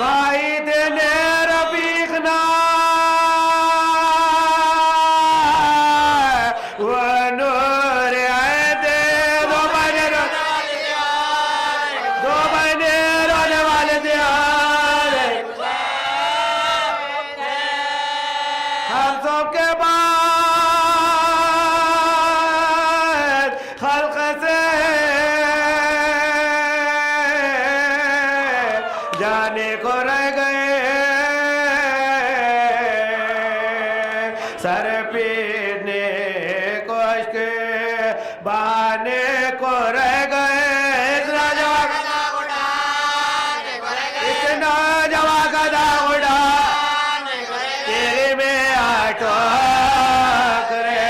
بھائی دینے رفیق نا ونور عید دو بہنے رونے والے دیار ہم سب کے بعد خلق سے جانے کو رہ گئے سر پینے کو عشق بہانے کو رہ گئے اتنا جوا کا داغ اڑا تیرے میں آٹوک رے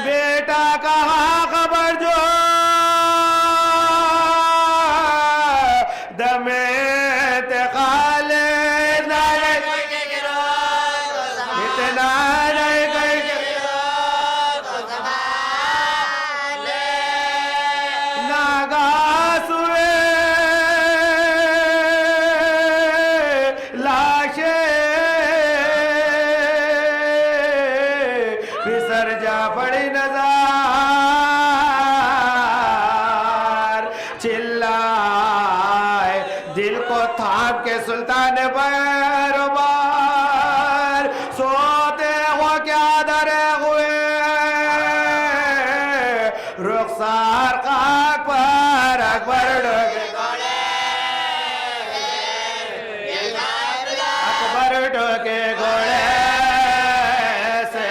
بیٹا کہاں خبر جو دم انتقال اتنا نہیں کہیں ناگاس ہوئے لاشیں پسر جا پڑی نظر چلائے دل کو تھام کے سلطان بیروبار سوتے ہو کیا درے ہوئے رخسار خاک پر اکبر ڈھوکے اکبر ڈھوکے گھوڑے سے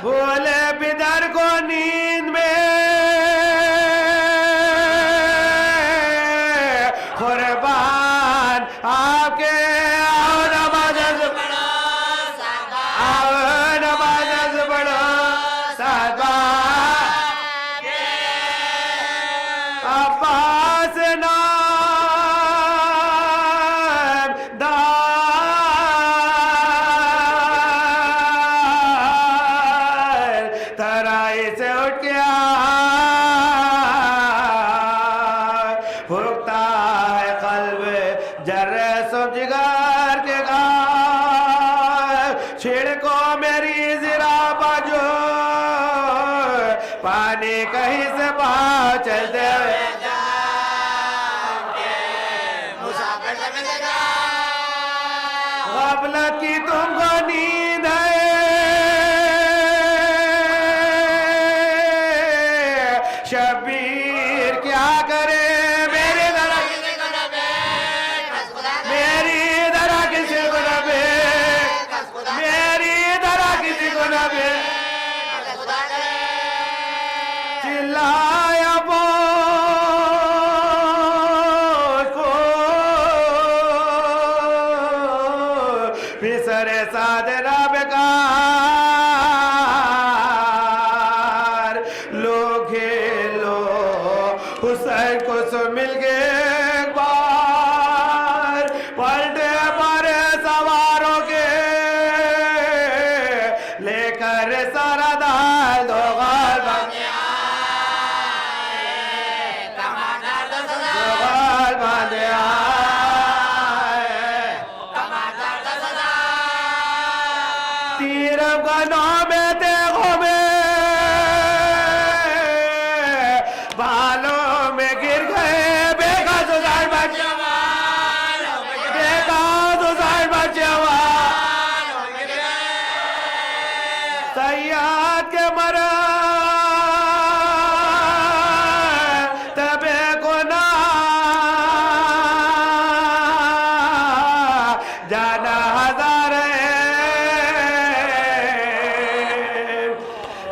بھولے بدر کو نیند میں قربان آپ کے آؤ نمازز پڑھو آؤ نمازز پڑھو صحبہ عباس نام دار ترائی سے اٹھ کے بھوکتا ہے قلب جرے سب جگر کے گھر چھڑکو میری ذرا باجو پانی کہیں سے باہر چلتے ہوئے غفلت کی تم کو نیند ہے شبیر کیا کرے میری ذرا کسی کو نہ بے میری ذرا کسی کو نہ بے چلایا بوجھ کو پسر ساد رابکار لو کھیلو حسین کو سو مل گئے ایک بار پلٹے پارے سواروں کے لے کر سارا دال دو غال باندھے تیر افغانوں میں دیکھو میں بالوں میں گر گئے بیگا سزار بچے سیاد کے مرا تبے کو نہ جانا ہزار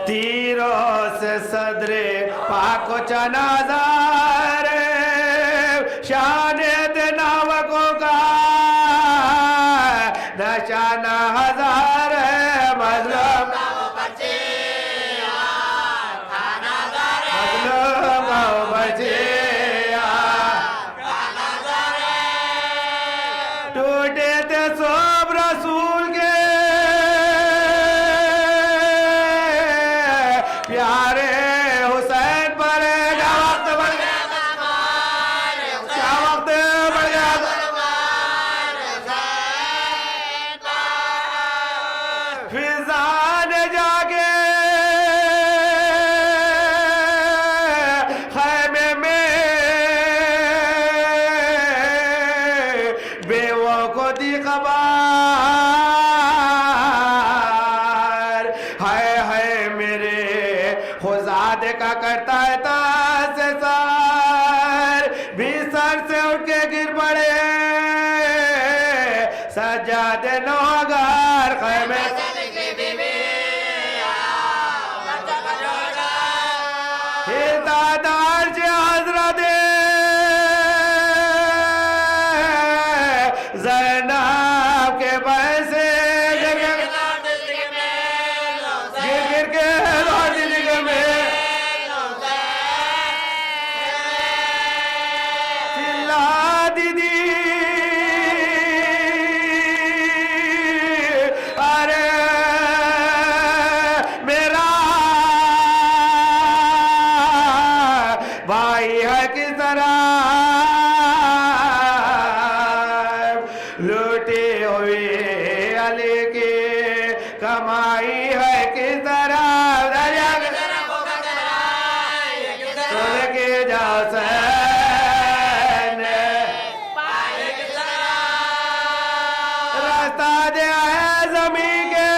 تیروں سے صدر پاک کو چنازار شان ناوکوں کا نشانہ ہزار مظلوم ٹوٹے تھے سب رسول کے پیارے حسین بار ہائے ہائے میرے خزاد کا کرتا ہے تاس سار بھی سر سے اٹھ کے گر پڑے سجاد نوگر خیمے دادار جی حضرت زینب کے پیسے گر کے لوٹ دل میں چلا دیدی ارے میرا بھائی ہے کس طرح لوٹی ہوئی علی کی کمائی ہے کس طرح سن کے جا سین راستہ دیا ہے زمین کے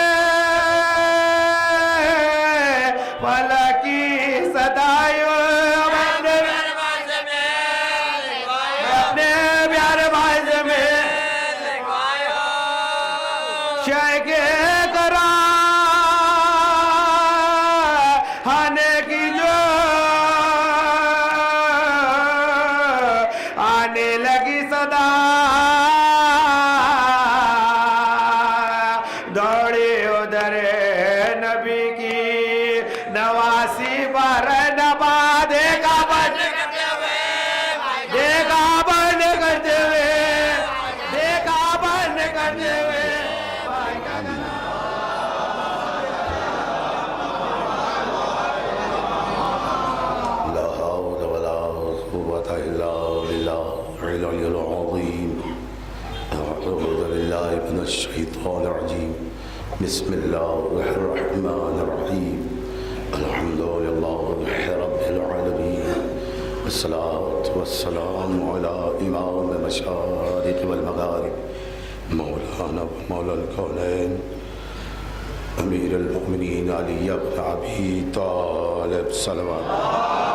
فلکی صدایوں شیخ کرا آنے کی جو آنے لگی صدا دوڑی ادھر نبی کی نواسی پر نبا دیکھا بند کرتے ہوئے دیکھا بند کرتے ہوئے دیکھا بند کرتے ہوئے العلي العظيم أعوذ بالله من الشيطان الرجيم بسم الله الرحمن الرحيم الحمد لله رب العالمين والصلاة والسلام على إمام المشارق والمغارب مولانا ومولى الكونين أمير المؤمنين علي بن أبي طالب صلوات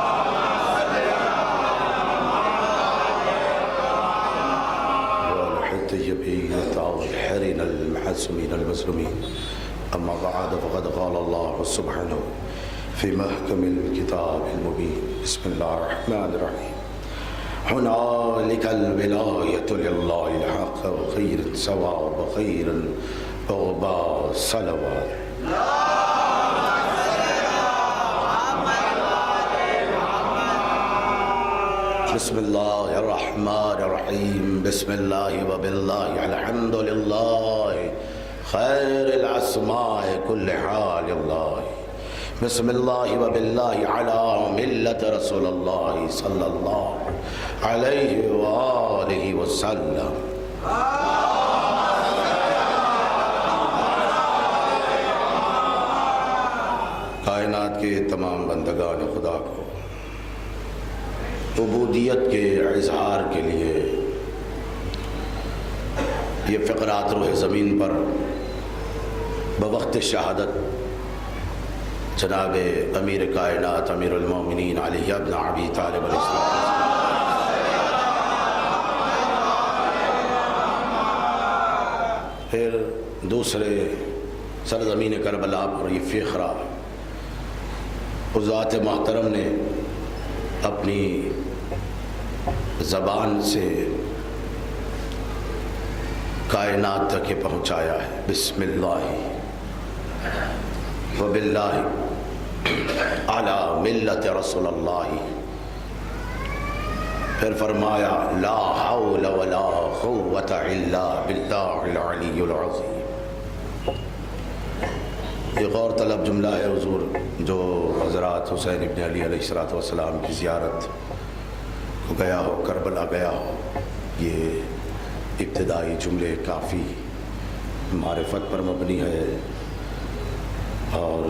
الطيبين الطاهرين المعصومين المظلومين أما بعد فقد قال الله سبحانه في محكم الكتاب المبين بسم الله الرحمن الرحيم هنالك الولاية لله الحق وخير ثواب وخير عقبى صلوات بسم الله الرحمن الرحيم بسم الله وبالله الحمد لله خير الأسماء كل حال الله بسم الله وبالله على ملة رسول الله صلى الله عليه وآله وسلم کائنات کے تمام بندگان خدا کو عبودیت کے اظہار کے لیے یہ فقرات روح زمین پر بوقت شہادت جناب امیر کائنات امیر المومنین علی بن ابی طالب علیہ السلام پھر دوسرے سرزمین کربلا پر یہ فخرہ اس ذات محترم نے اپنی زبان سے کائنات تک یہ پہنچایا ہے بسم اللہ وباللہ علی ملت رسول اللہ پھر فرمایا لا حول ولا قوة الا باللہ العلی العظیم ایک اور طلب جملہ ہے حضور جو حضرات حسین ابن علی علیہ السلام کی زیارت کو گیا ہو کربلا گیا ہو یہ ابتدائی جملے کافی معرفت پر مبنی ہے اور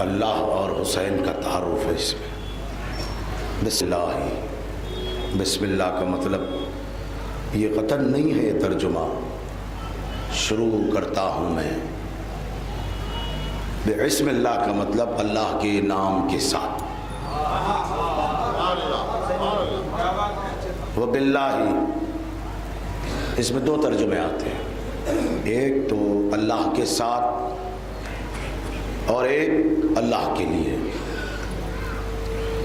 اللہ اور حسین کا تعارف ہے اس میں بسم اللہ کا مطلب یہ قطعاً نہیں ہے یہ ترجمہ شروع کرتا ہوں میں بسم اللہ کا مطلب اللہ کے نام کے ساتھ، وباللہ اس میں دو ترجمے آتے ہیں، ایک تو اللہ کے ساتھ اور ایک اللہ کے لیے۔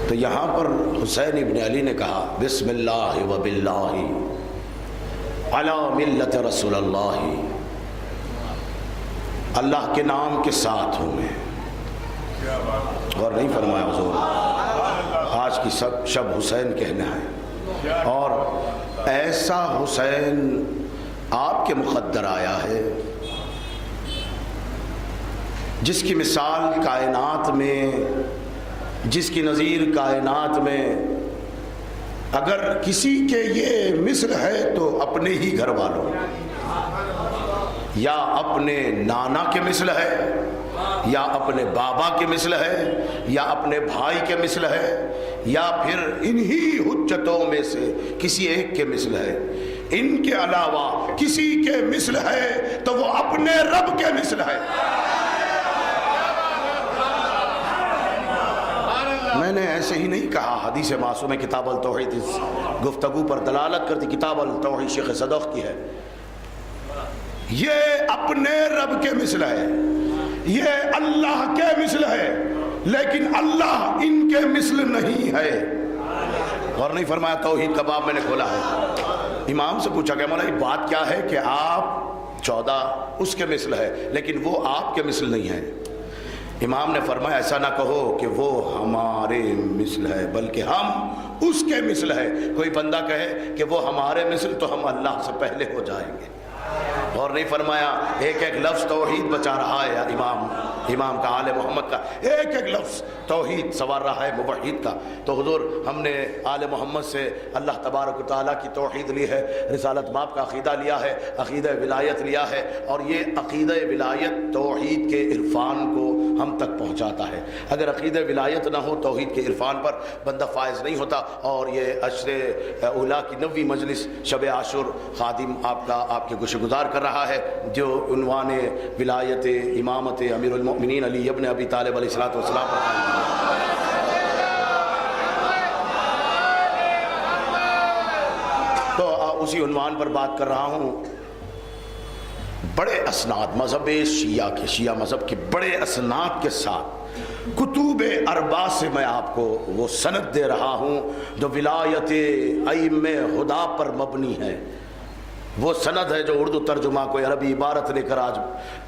تو یہاں پر حسین ابن علی نے کہا بسم اللہ وباللہ علی ملت رسول اللہ، اللہ کے نام کے ساتھ ہوں میں۔ اور نہیں فرمایا حضور آج کی شب حسین کہنا ہے، اور ایسا حسین آپ کے مقدر آیا ہے جس کی مثال کائنات میں، جس کی نظیر کائنات میں اگر کسی کے یہ مثل ہے تو اپنے ہی گھر والوں، یا اپنے نانا کے مثل ہے، یا اپنے بابا کے مثل ہے، یا اپنے بھائی کے مثل ہے، یا پھر انہی حجتوں میں سے کسی ایک کے مثل ہے۔ ان کے علاوہ کسی کے مثل ہے تو وہ اپنے رب کے مثل ہے۔ میں نے ایسے ہی نہیں کہا، حدیث معصوم کتاب التوحید اس گفتگو پر دلالت کرتی، کتاب التوحید شیخ صدوق کی ہے۔ یہ اپنے رب کے مثل ہے، یہ اللہ کے مثل ہے، لیکن اللہ ان کے مثل نہیں ہے۔ اور نہیں فرمایا توحید کا باب میں نے کھولا ہے، امام سے پوچھا کہ مولا یہ بات کیا ہے کہ آپ 14 اس کے مثل ہے لیکن وہ آپ کے مثل نہیں ہے۔ امام نے فرمایا ایسا نہ کہو کہ وہ ہمارے مثل ہے بلکہ ہم اس کے مثل ہے۔ کوئی بندہ کہے کہ وہ ہمارے مثل تو ہم اللہ سے پہلے ہو جائیں گے۔ اور نہیں فرمایا ایک ایک لفظ توحید بچا رہا ہے امام کا، آل محمد کا ایک ایک لفظ توحید سوار رہا ہے موحد کا۔ تو حضور ہم نے آل محمد سے اللہ تبارک و تعالیٰ کی توحید لی ہے، رسالت باب کا عقیدہ لیا ہے، عقیدہ ولایت لیا ہے، اور یہ عقیدہ ولایت توحید کے عرفان کو ہم تک پہنچاتا ہے۔ اگر عقیدہ ولایت نہ ہو توحید کے عرفان پر بندہ فائز نہیں ہوتا۔ اور یہ عشر اولیٰ کی 90ویں مجلس شب عاشور خادم آپ کے گوش گزار کر رہا ہے، جو عنوان ولایت امامت امیر المؤمنین علی ابن ابی طالب علیہ السلام پر قائم ہے۔ تو اسی عنوان پر بات کر رہا ہوں۔ بڑے اسناد مذہب شیعہ مذہب کے بڑے اسناد کے ساتھ کتب اربع سے میں آپ کو وہ سند دے رہا ہوں جو ولایت ائمہ خدا پر مبنی ہے۔ وہ سند ہے جو اردو ترجمہ کوئی عربی عبارت لے کر آج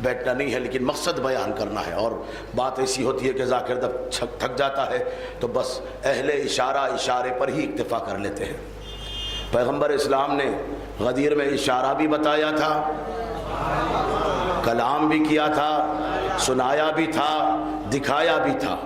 بیٹھنا نہیں ہے، لیکن مقصد بیان کرنا ہے۔ اور بات ایسی ہوتی ہے کہ ذاکر جب تھک جاتا ہے تو بس اہل اشارے پر ہی اکتفا کر لیتے ہیں۔ پیغمبر اسلام نے غدیر میں اشارہ بھی بتایا تھا، کلام بھی کیا تھا، سنایا بھی تھا، دکھایا بھی تھا۔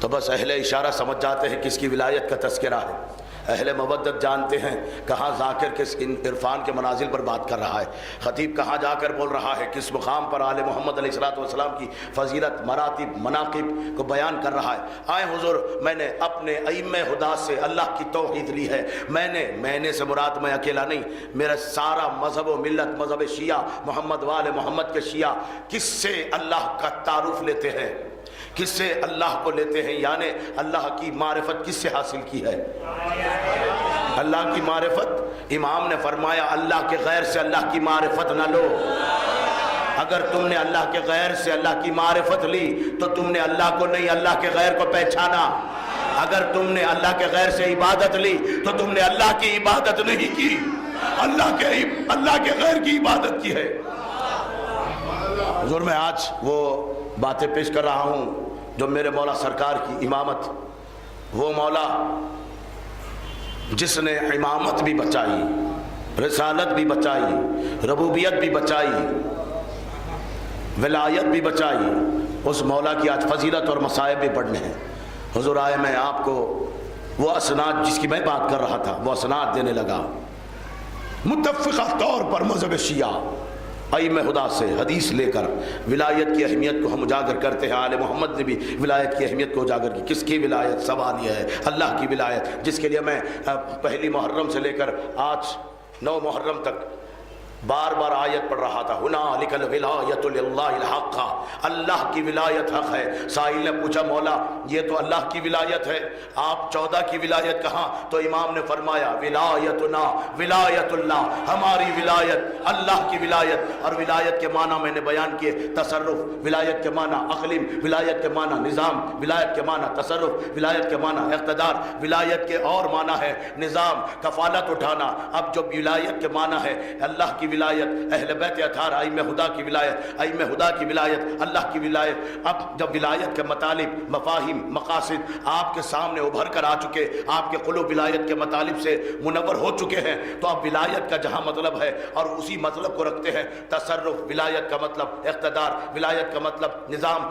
تو بس اہل اشارہ سمجھ جاتے ہیں کس کی ولایت کا تذکرہ ہے، اہل مودت جانتے ہیں کہاں ذاکر کس عرفان کے منازل پر بات کر رہا ہے، خطیب کہاں جا کر بول رہا ہے، کس مقام پر آل محمد علیہ السلام کی فضیلت، مراتب، مناقب کو بیان کر رہا ہے۔ آئے حضور میں نے اپنے ائمہ خدا سے اللہ کی توحید لی ہے۔ میں نے سے مراد میں اکیلا نہیں، میرا سارا مذہب و ملت، مذہب شیعہ، محمد وال محمد کے شیعہ کس سے اللہ کا تعارف لیتے ہیں، کس سے اللہ کو لیتے ہیں، یعنی اللہ کی معرفت کس سے حاصل کی ہے؟ اللہ کی معرفت۔ امام نے فرمایا اللہ کے غیر سے اللہ کی معرفت نہ لو۔ اگر تم نے اللہ کے غیر سے اللہ کی معرفت لی تو تم نے اللہ کو نہیں، اللہ کے غیر کو پہچانا۔ اگر تم نے اللہ کے غیر سے عبادت لی تو تم نے اللہ کی عبادت نہیں کی، اللہ کے غیر کی عبادت کی ہے۔ حضور میں آج وہ باتیں پیش کر رہا ہوں جو میرے مولا سرکار کی امامت، وہ مولا جس نے امامت بھی بچائی، رسالت بھی بچائی، ربوبیت بھی بچائی، ولایت بھی بچائی، اس مولا کی آج فضیلت اور مصائب بھی پڑھنے ہیں۔ حضور آئے میں آپ کو وہ اسناد جس کی میں بات کر رہا تھا وہ اسناد دینے لگا۔ متفقہ طور پر مذہب شیعہ ائمہ خدا سے حدیث لے کر ولایت کی اہمیت کو ہم اجاگر کرتے ہیں۔ آل محمد نے بھی ولایت کی اہمیت کو اجاگر کی۔ کس کی ولایت؟ سوال یہ ہے اللہ کی ولایت، جس کے لیے میں پہلی محرم سے لے کر آج 9 محرم تک بار بار آیت پڑھ رہا تھا ہنالک الولایۃ للہ الحق، اللہ کی ولایت حق ہے۔ سائل نے پوچھا مولا یہ تو اللہ کی ولایت ہے، آپ 14 کی ولایت کہاں؟ تو امام نے فرمایا ولایتنا ولایت اللہ، ہماری ولایت اللہ کی ولایت۔ اور ولایت کے معنی میں نے بیان کیے، تصرف، ولایت کے معنی اقلیم، ولایت کے معنی نظام، ولایت کے معنی تصرف، ولایت کے معنی اقتدار، ولایت کے اور معنی ہے نظام، کفالت اٹھانا۔ اب جو ولایت کے معنی ہے اللہ کی ولایت، اہل بیت اطہار، ائمہ خدا کی ولایت، ائمہ خدا کی ولایت، اللہ کی ولایت۔ اب جب ولایت کے مطالب، مفاہیم، مقاصد آپ کے سامنے ابھر کر آ چکے، آپ کے قلوب ولایت کے مطالب سے منور ہو چکے ہیں، تو اب ولایت کا جہاں مطلب ہے اور اسی مطلب کو رکھتے ہیں، تصرف، ولایت کا مطلب اقتدار، ولایت کا مطلب نظام۔